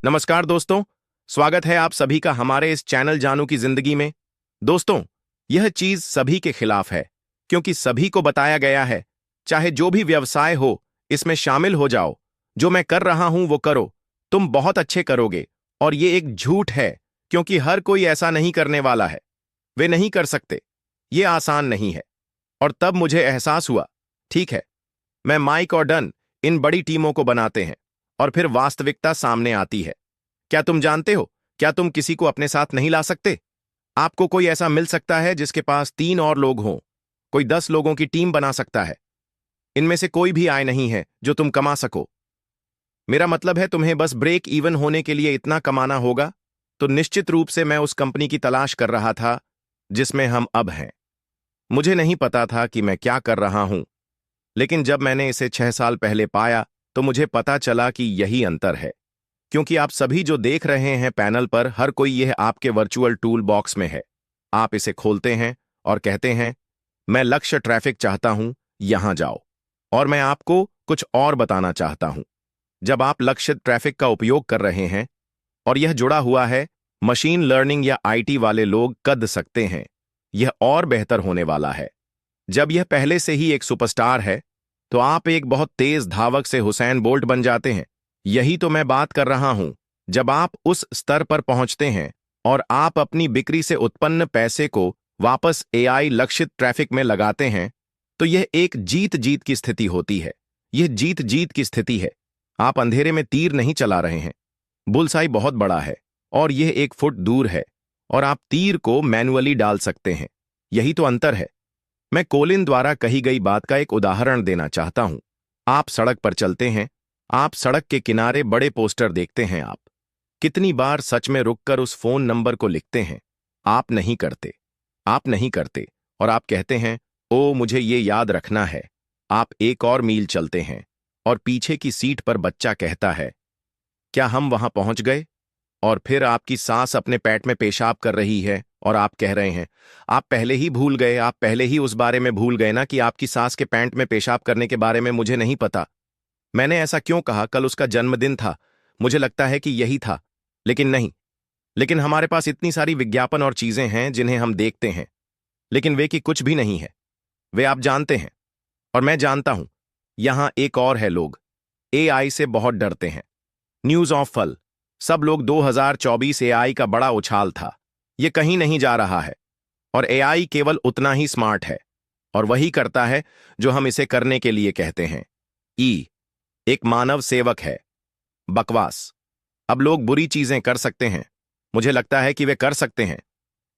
नमस्कार दोस्तों, स्वागत है आप सभी का हमारे इस चैनल जानू की जिंदगी में। दोस्तों, यह चीज सभी के खिलाफ है, क्योंकि सभी को बताया गया है, चाहे जो भी व्यवसाय हो, इसमें शामिल हो जाओ, जो मैं कर रहा हूं वो करो, तुम बहुत अच्छे करोगे। और ये एक झूठ है, क्योंकि हर कोई ऐसा नहीं करने वाला है। वे नहीं कर सकते, ये आसान नहीं है। और तब मुझे एहसास हुआ, ठीक है, मैं माइक और डन इन बड़ी टीमों को बनाते हैं, और फिर वास्तविकता सामने आती है। क्या तुम जानते हो, क्या तुम किसी को अपने साथ नहीं ला सकते? आपको कोई ऐसा मिल सकता है जिसके पास 3 और लोग हों। कोई 10 लोगों की टीम बना सकता है। इनमें से कोई भी आय नहीं है जो तुम कमा सको। मेरा मतलब है, तुम्हें बस ब्रेक इवन होने के लिए इतना कमाना होगा। तो निश्चित रूप से मैं उस कंपनी की तलाश कर रहा था जिसमें हम अब हैं। मुझे नहीं पता था कि मैं क्या कर रहा हूं, लेकिन जब मैंने इसे 6 साल पहले पाया तो मुझे पता चला कि यही अंतर है। क्योंकि आप सभी जो देख रहे हैं पैनल पर, हर कोई यह आपके वर्चुअल टूल बॉक्स में है। आप इसे खोलते हैं और कहते हैं, मैं लक्ष्य ट्रैफिक चाहता हूं, यहां जाओ। और मैं आपको कुछ और बताना चाहता हूं। जब आप लक्ष्य ट्रैफिक का उपयोग कर रहे हैं और यह जुड़ा हुआ है, मशीन लर्निंग या आईटी वाले लोग कर सकते हैं, यह और बेहतर होने वाला है। जब यह पहले से ही एक सुपरस्टार है, तो आप एक बहुत तेज धावक से हुसैन बोल्ट बन जाते हैं। यही तो मैं बात कर रहा हूं। जब आप उस स्तर पर पहुंचते हैं और आप अपनी बिक्री से उत्पन्न पैसे को वापस एआई लक्षित ट्रैफिक में लगाते हैं, तो यह एक जीत जीत की स्थिति होती है। यह जीत जीत की स्थिति है। आप अंधेरे में तीर नहीं चला रहे हैं। बुलसाई बहुत बड़ा है और यह 1 फुट दूर है, और आप तीर को मैन्युअली डाल सकते हैं। यही तो अंतर है। मैं कोलिन द्वारा कही गई बात का एक उदाहरण देना चाहता हूं। आप सड़क पर चलते हैं, आप सड़क के किनारे बड़े पोस्टर देखते हैं। आप कितनी बार सच में रुककर उस फोन नंबर को लिखते हैं? आप नहीं करते। आप नहीं करते, और आप कहते हैं, ओ मुझे ये याद रखना है। आप 1 और मील चलते हैं, और पीछे की सीट पर बच्चा कहता है, क्या हम वहां पहुंच गए? और फिर आपकी सांस अपने पेट में पेशाब कर रही है, और आप कह रहे हैं, आप पहले ही भूल गए, आप पहले ही उस बारे में भूल गए ना कि आपकी सांस के पैंट में पेशाब करने के बारे में मुझे नहीं पता। मैंने ऐसा क्यों कहा? कल उसका जन्मदिन था। मुझे लगता है कि यही था। लेकिन नहीं। लेकिन हमारे पास इतनी सारी विज्ञापन और चीजें हैं जिन्हें हम देखते हैं, लेकिन वे कि कुछ भी नहीं है। वे आप जानते हैं, और मैं जानता हूं। यहां एक और है, लोग एआई से बहुत डरते हैं। न्यूज ऑफ फल, सब लोग 2024 एआई का बड़ा उछाल था। यह कहीं नहीं जा रहा है, और एआई केवल उतना ही स्मार्ट है, और वही करता है जो हम इसे करने के लिए कहते हैं। एक मानव सेवक है। बकवास। अब लोग बुरी चीजें कर सकते हैं। मुझे लगता है कि वे कर सकते हैं,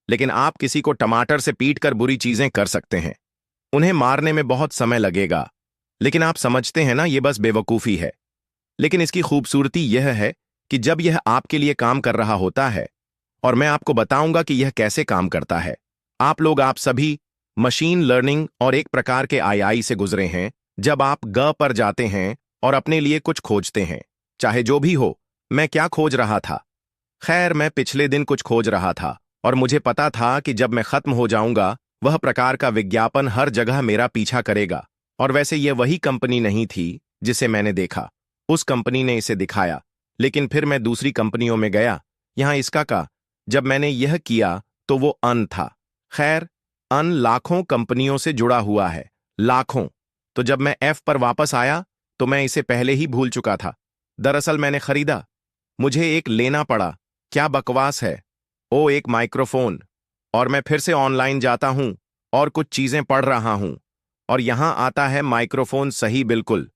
लेकिन आप किसी को टमाटर से पीटकर बुरी चीजें कर सकते हैं। उन्हें मारने में बहुत समय लगेगा, लेकिन आप समझते हैं ना, यह बस बेवकूफी है। लेकिन इसकी खूबसूरती यह है कि जब यह आपके लिए काम कर रहा होता है, और मैं आपको बताऊंगा कि यह कैसे काम करता है। आप सभी मशीन लर्निंग और एक प्रकार के आईआई से गुजरे हैं। जब आप ग पर जाते हैं और अपने लिए कुछ खोजते हैं, चाहे जो भी हो। मैं क्या खोज रहा था? खैर, मैं पिछले दिन कुछ खोज रहा था, और मुझे पता था कि जब मैं खत्म हो जाऊंगा, वह प्रकार का विज्ञापन हर जगह मेरा पीछा करेगा। और वैसे यह वही कंपनी नहीं थी जिसे मैंने देखा। उस कंपनी ने इसे दिखाया, लेकिन फिर मैं दूसरी कंपनियों में गया। यहां इसका का जब मैंने यह किया तो वो अन था। खैर, अन लाखों कंपनियों से जुड़ा हुआ है, लाखों। तो जब मैं एफ पर वापस आया तो मैं इसे पहले ही भूल चुका था। दरअसल मैंने खरीदा। मुझे एक लेना पड़ा। क्या बकवास है। ओ, एक माइक्रोफोन। और मैं फिर से ऑनलाइन जाता हूं और कुछ चीजें पढ़ रहा हूं, और यहां आता है माइक्रोफोन, सही, बिल्कुल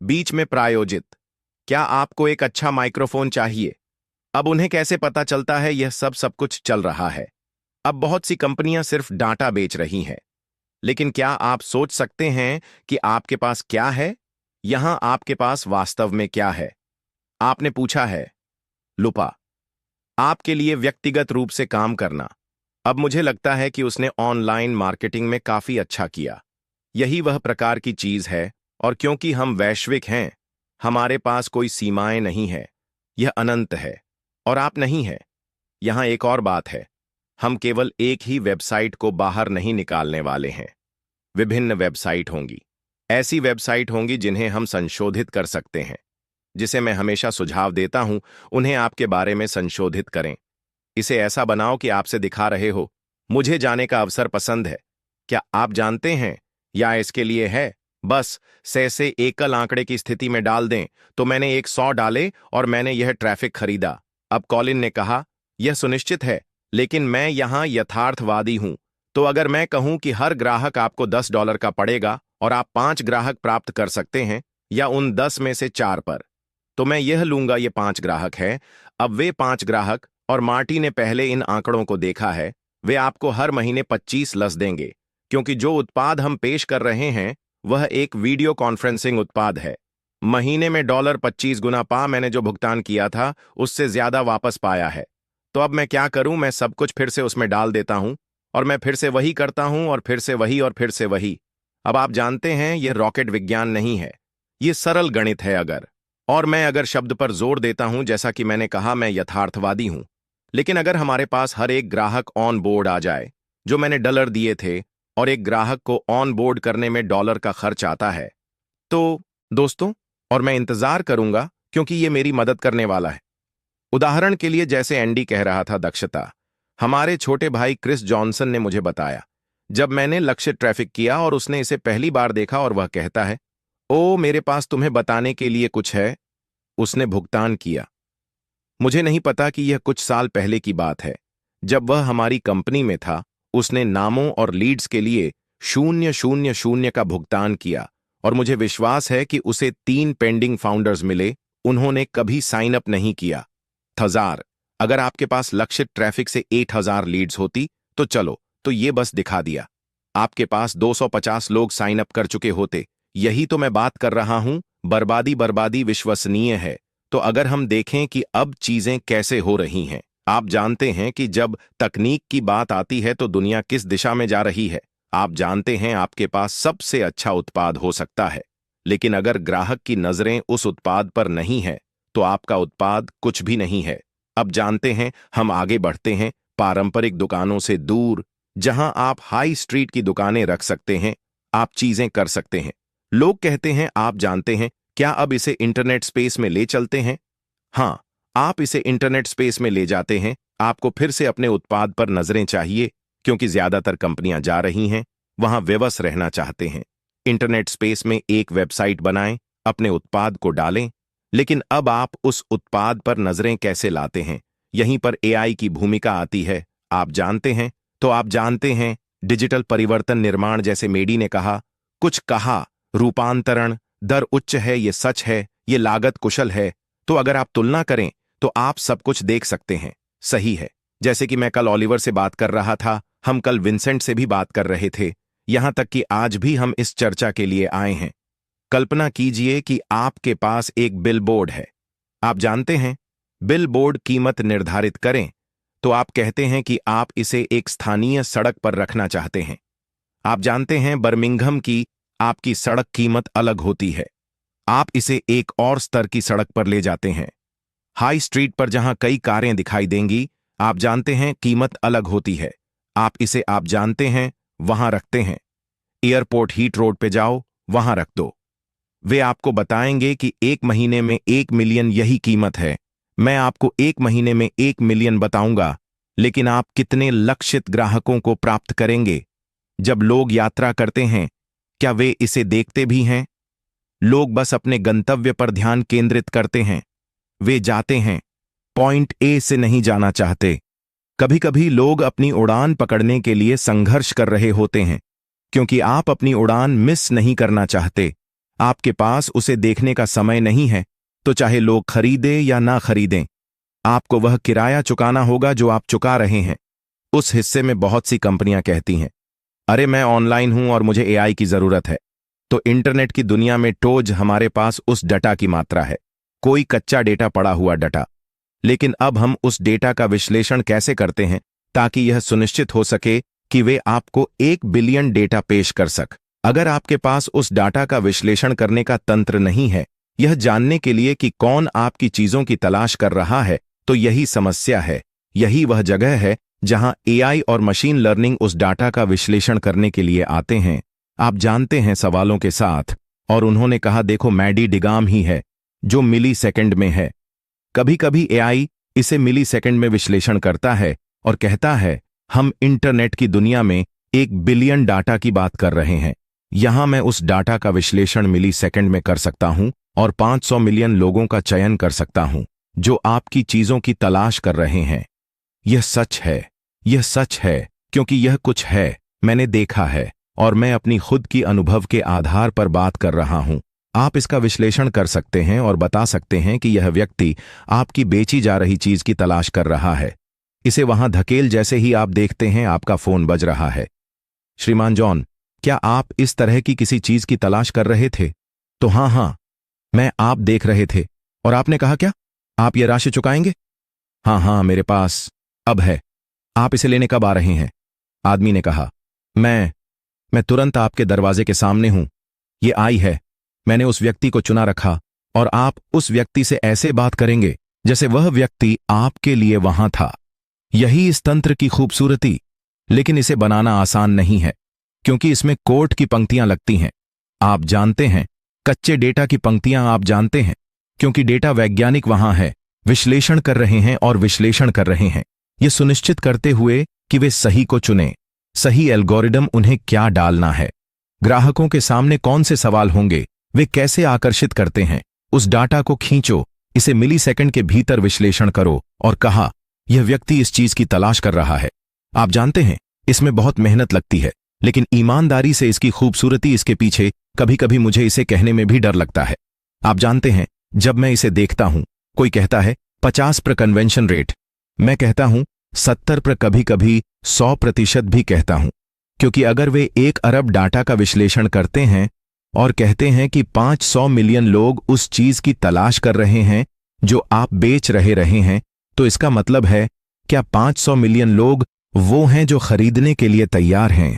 बीच में प्रायोजित। क्या आपको एक अच्छा माइक्रोफोन चाहिए? अब उन्हें कैसे पता चलता है यह सब कुछ चल रहा है? अब बहुत सी कंपनियां सिर्फ डाटा बेच रही हैं, लेकिन क्या आप सोच सकते हैं कि आपके पास क्या है? यहां आपके पास वास्तव में क्या है? आपने पूछा है, लुपा, आपके लिए व्यक्तिगत रूप से काम करना। अब मुझे लगता है कि उसने ऑनलाइन मार्केटिंग में काफी अच्छा किया। यही वह प्रकार की चीज है, और क्योंकि हम वैश्विक हैं, हमारे पास कोई सीमाएं नहीं है। यह अनंत है, और आप नहीं है। यहां एक और बात है, हम केवल एक ही वेबसाइट को बाहर नहीं निकालने वाले हैं। विभिन्न वेबसाइट होंगी। ऐसी वेबसाइट होंगी जिन्हें हम संशोधित कर सकते हैं। जिसे मैं हमेशा सुझाव देता हूं, उन्हें आपके बारे में संशोधित करें। इसे ऐसा बनाओ कि आपसे दिखा रहे हो, मुझे जाने का अवसर पसंद है। क्या आप जानते हैं, या इसके लिए है? बस से एकल आंकड़े की स्थिति में डाल दें। तो मैंने 100 डाले और मैंने यह ट्रैफिक खरीदा। अब कॉलिन ने कहा, यह सुनिश्चित है, लेकिन मैं यहां यथार्थवादी हूं। तो अगर मैं कहूं कि हर ग्राहक आपको $10 का पड़ेगा और आप 5 ग्राहक प्राप्त कर सकते हैं, या उन 10 में से 4 पर, तो मैं यह लूंगा ये 5 ग्राहक हैं। अब वे 5 ग्राहक, और मार्टी ने पहले इन आंकड़ों को देखा है, वे आपको हर महीने 25 लस देंगे, क्योंकि जो उत्पाद हम पेश कर रहे हैं वह एक वीडियो कॉन्फ्रेंसिंग उत्पाद है। महीने में $25 गुना पा मैंने जो भुगतान किया था उससे ज्यादा वापस पाया है। तो अब मैं क्या करूं, मैं सब कुछ फिर से उसमें डाल देता हूं, और मैं फिर से वही करता हूं, और फिर से वही, और फिर से वही। अब आप जानते हैं, यह रॉकेट विज्ञान नहीं है, यह सरल गणित है। अगर शब्द पर जोर देता हूं, जैसा कि मैंने कहा, मैं यथार्थवादी हूं। लेकिन अगर हमारे पास हर एक ग्राहक ऑन बोर्ड आ जाए, जो मैंने डॉलर दिए थे, और एक ग्राहक को ऑन बोर्ड करने में $1 का खर्च आता है, तो दोस्तों, और मैं इंतजार करूंगा, क्योंकि ये मेरी मदद करने वाला है। उदाहरण के लिए, जैसे एंडी कह रहा था, दक्षता। हमारे छोटे भाई क्रिस जॉनसन ने मुझे बताया, जब मैंने लक्षित ट्रैफिक किया और उसने इसे पहली बार देखा, और वह कहता है, ओ, मेरे पास तुम्हें बताने के लिए कुछ है। उसने भुगतान किया। मुझे नहीं पता कि यह कुछ साल पहले की बात है, जब वह हमारी कंपनी में था। उसने नामों और लीड्स के लिए 000 का भुगतान किया, और मुझे विश्वास है कि उसे 3 पेंडिंग फाउंडर्स मिले। उन्होंने कभी साइन अप नहीं किया। 1000। अगर आपके पास लक्षित ट्रैफिक से 8000 लीड्स होती, तो चलो, तो ये बस दिखा दिया। आपके पास 250 लोग साइन अप कर चुके होते। यही तो मैं बात कर रहा हूं। बर्बादी विश्वसनीय है। तो अगर हम देखें कि अब चीजें कैसे हो रही हैं, आप जानते हैं कि जब तकनीक की बात आती है तो दुनिया किस दिशा में जा रही है। आप जानते हैं, आपके पास सबसे अच्छा उत्पाद हो सकता है, लेकिन अगर ग्राहक की नजरें उस उत्पाद पर नहीं है, तो आपका उत्पाद कुछ भी नहीं है। अब जानते हैं, हम आगे बढ़ते हैं पारंपरिक दुकानों से दूर, जहां आप हाई स्ट्रीट की दुकानें रख सकते हैं, आप चीजें कर सकते हैं। लोग कहते हैं, आप जानते हैं, क्या अब इसे इंटरनेट स्पेस में ले चलते हैं? हाँ, आप इसे इंटरनेट स्पेस में ले जाते हैं। आपको फिर से अपने उत्पाद पर नजरें चाहिए, क्योंकि ज्यादातर कंपनियां जा रही हैं, वहां विवश रहना चाहते हैं। इंटरनेट स्पेस में एक वेबसाइट बनाएं, अपने उत्पाद को डालें, लेकिन अब आप उस उत्पाद पर नजरें कैसे लाते हैं? यहीं पर एआई की भूमिका आती है। आप जानते हैं, तो आप जानते हैं, डिजिटल परिवर्तन निर्माण, जैसे मेडी ने कहा, कुछ कहा, रूपांतरण दर उच्च है, ये सच है, ये लागत कुशल है। तो अगर आप तुलना करें, तो आप सब कुछ देख सकते हैं। सही है। जैसे कि मैं कल ओलिवर से बात कर रहा था, हम कल विंसेंट से भी बात कर रहे थे, यहां तक कि आज भी हम इस चर्चा के लिए आए हैं। कल्पना कीजिए कि आपके पास एक बिलबोर्ड है। आप जानते हैं, बिलबोर्ड कीमत निर्धारित करें, तो आप कहते हैं कि आप इसे एक स्थानीय सड़क पर रखना चाहते हैं। आप जानते हैं, बर्मिंघम की आपकी सड़क कीमत अलग होती है। आप इसे एक और स्तर की सड़क पर ले जाते हैं, हाई स्ट्रीट पर, जहां कई कारें दिखाई देंगी। आप जानते हैं, कीमत अलग होती है। आप इसे, आप जानते हैं, वहां रखते हैं। एयरपोर्ट हीट रोड पे जाओ, वहां रख दो। वे आपको बताएंगे कि 1 महीने में 1 मिलियन यही कीमत है। मैं आपको 1 महीने में 1 मिलियन बताऊंगा, लेकिन आप कितने लक्षित ग्राहकों को प्राप्त करेंगे? जब लोग यात्रा करते हैं, क्या वे इसे देखते भी हैं? लोग बस अपने गंतव्य पर ध्यान केंद्रित करते हैं। वे जाते हैं, पॉइंट ए से नहीं जाना चाहते। कभी कभी लोग अपनी उड़ान पकड़ने के लिए संघर्ष कर रहे होते हैं, क्योंकि आप अपनी उड़ान मिस नहीं करना चाहते। आपके पास उसे देखने का समय नहीं है, तो चाहे लोग खरीदें या ना खरीदें, आपको वह किराया चुकाना होगा जो आप चुका रहे हैं। उस हिस्से में बहुत सी कंपनियां कहती हैं, अरे मैं ऑनलाइन हूं और मुझे एआई की जरूरत है। तो इंटरनेट की दुनिया में टोज हमारे पास उस डाटा की मात्रा है, कोई कच्चा डेटा, पड़ा हुआ डाटा। लेकिन अब हम उस डेटा का विश्लेषण कैसे करते हैं, ताकि यह सुनिश्चित हो सके कि वे आपको 1 बिलियन डेटा पेश कर सक। अगर आपके पास उस डाटा का विश्लेषण करने का तंत्र नहीं है, यह जानने के लिए कि कौन आपकी चीजों की तलाश कर रहा है, तो यही समस्या है। यही वह जगह है जहां एआई और मशीन लर्निंग उस डाटा का विश्लेषण करने के लिए आते हैं। आप जानते हैं, सवालों के साथ। और उन्होंने कहा, देखो, मैडी डिगाम ही है जो मिली सेकंड में है। कभी कभी एआई इसे मिली सेकंड में विश्लेषण करता है और कहता है, हम इंटरनेट की दुनिया में 1 बिलियन डाटा की बात कर रहे हैं। यहां मैं उस डाटा का विश्लेषण मिली सेकंड में कर सकता हूं और 500 मिलियन लोगों का चयन कर सकता हूं जो आपकी चीजों की तलाश कर रहे हैं। यह सच है, यह सच है, क्योंकि यह कुछ है, मैंने देखा है और मैं अपनी खुद की अनुभव के आधार पर बात कर रहा हूं। आप इसका विश्लेषण कर सकते हैं और बता सकते हैं कि यह व्यक्ति आपकी बेची जा रही चीज की तलाश कर रहा है। इसे वहां धकेल जैसे ही आप देखते हैं आपका फोन बज रहा है। श्रीमान जॉन, क्या आप इस तरह की किसी चीज की तलाश कर रहे थे? तो हाँ, मैं आप देख रहे थे। और आपने कहा क्या? आप ये राशि चुकाएंगे? हाँ, मेरे पास अब है। आप इसे लेने कब आ रहे हैं? आदमी ने कहा, मैं तुरंत आपके दरवाजे के सामने हूं। ये आई है, मैंने उस व्यक्ति को चुना रखा और आप उस व्यक्ति से ऐसे बात करेंगे जैसे वह व्यक्ति आपके लिए वहां था। यही इस तंत्र की खूबसूरती। लेकिन इसे बनाना आसान नहीं है, क्योंकि इसमें कोट की पंक्तियां लगती हैं। आप जानते हैं, कच्चे डेटा की पंक्तियां आप जानते हैं, क्योंकि डेटा वैज्ञानिक वहां है, विश्लेषण कर रहे हैं और विश्लेषण कर रहे हैं, ये सुनिश्चित करते हुए कि वे सही को चुनें। सही एल्गोरिदम उन्हें क्या डालना है, ग्राहकों के सामने कौन से सवाल होंगे, वे कैसे आकर्षित करते हैं। उस डाटा को खींचो, इसे मिलीसेकंड के भीतर विश्लेषण करो और कहा, यह व्यक्ति इस चीज की तलाश कर रहा है। आप जानते हैं, इसमें बहुत मेहनत लगती है, लेकिन ईमानदारी से इसकी खूबसूरती इसके पीछे कभी कभी मुझे इसे कहने में भी डर लगता है। आप जानते हैं, जब मैं इसे देखता हूं, कोई कहता है 50 पर कन्वेंशन रेट, मैं कहता हूं 70 पर, कभी कभी 100% भी कहता हूं, क्योंकि अगर वे 1 अरब डाटा का विश्लेषण करते हैं और कहते हैं कि 500 मिलियन लोग उस चीज की तलाश कर रहे हैं जो आप बेच रहे हैं, तो इसका मतलब है, क्या 500 मिलियन लोग वो हैं जो खरीदने के लिए तैयार हैं?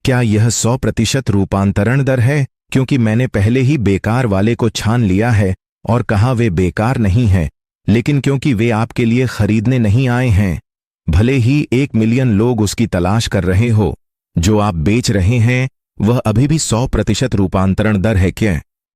क्या यह 100% रूपांतरण दर है? क्योंकि मैंने पहले ही बेकार वाले को छान लिया है और कहा वे बेकार नहीं है, लेकिन क्योंकि वे आपके लिए खरीदने नहीं आए हैं, भले ही 1 मिलियन लोग उसकी तलाश कर रहे हो, जो आप बेच रहे हैं वह अभी भी 100% रूपांतरण दर है क्या?